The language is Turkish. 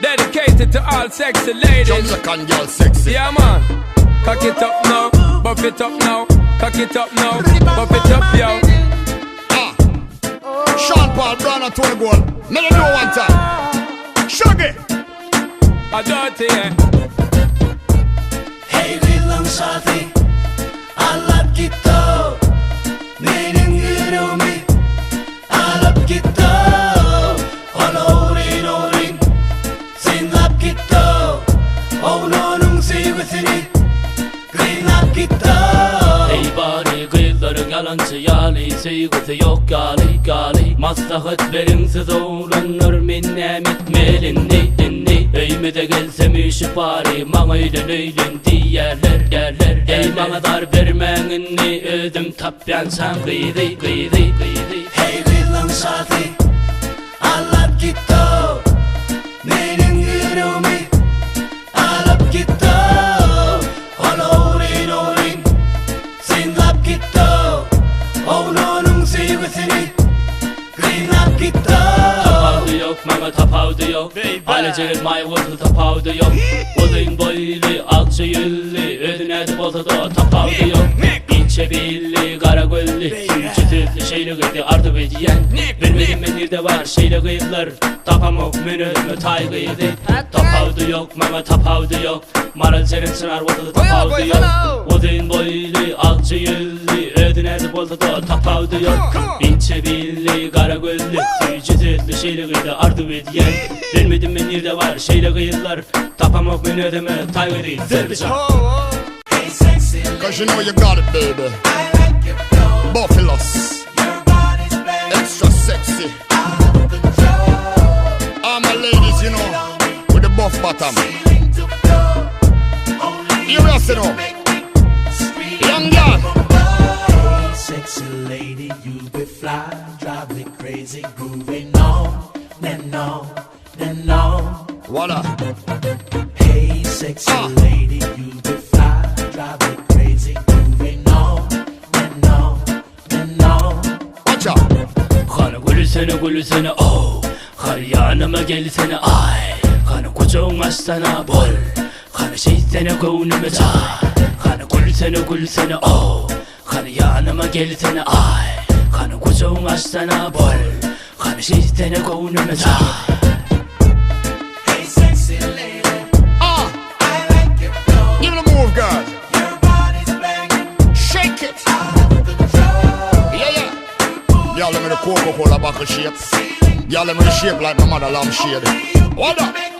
Dedicated to all sexy ladies. Jamaican girl sexy. Yeah man. Cock it up now, buff it up now. Cock it up now, buff it up yo. Sean Paul, Brown and Tony Gold. Let them know one time. Shaggy. A dirty yeah. Hey bilang saati alat kita Meaning irumi alat kita Olorin orin Sinlap kita Oh nonung sigusini Greenlap kita Hey bari kıyıların yalancı yali Sigüsü yok gali gali Maslahat verimsiz oğlanlar minnem etmelin dinni Eymede gelsem işi bari Mağayla neylin diyerler derler Ey bana dar vermenini ödüm tapyan sen gıydı gıydı gıydı Hey bilang saati alat kita Meaning irumi alap kita Olorin orin Sinlap kita Oh nonung sigusini Greenlap kita Tapavdı yok mama tapavdı yok Aileceğin mayvurdu tapavdı yok Odun boylu akça yüllü Ödüne boltada tapavdı yok İnce billi kara göllü Çıtıklı şeyle gıydı ardı bediyen Bilmedim ben nerede var şeyle gıydılar Tapamok menödümü tay gıydı Tapavdı yok mama tapavdı yok Maralceğin sınar boltada tapavdı yok Odun boylu akça yüllü Ödüne boltada tapavdı yok İnce billi kara göllü Çıtıklı şeyle gıydı ardı bediyen Bilmedim ben nerede var şeyle gıydılar Tapamok menödümü tay gıydı Zerbican Cause you know you got it, baby. Buffaloes. Extra sexy. All my ladies, you know, with the buff bottom. You listen up. Young girl. Hey, sexy lady, you be fly, drive me crazy, grooving on and on and on. Voila. Hey, sexy lady, you be fly, drive me crazy, grooving on and on and on. Watch out. Kanı gülsene oh, kar yanıma gelsene ay. Kanı kucağın açsana bol, kanı şeysene gönlüme çay. Kanı gülsene oh, kanı yanıma gelsene ay. Kanı kucağın açsana bol, kanı şeysene gönlüme çay. Hey sexy lady, I like your flow. Give it a move, girl. Your body's banging, Shake it. out of control. Yeah, yeah. Y'all let me the Coca-Cola buckle shape. Y'all let me the shape like my mother lamb shade. What up?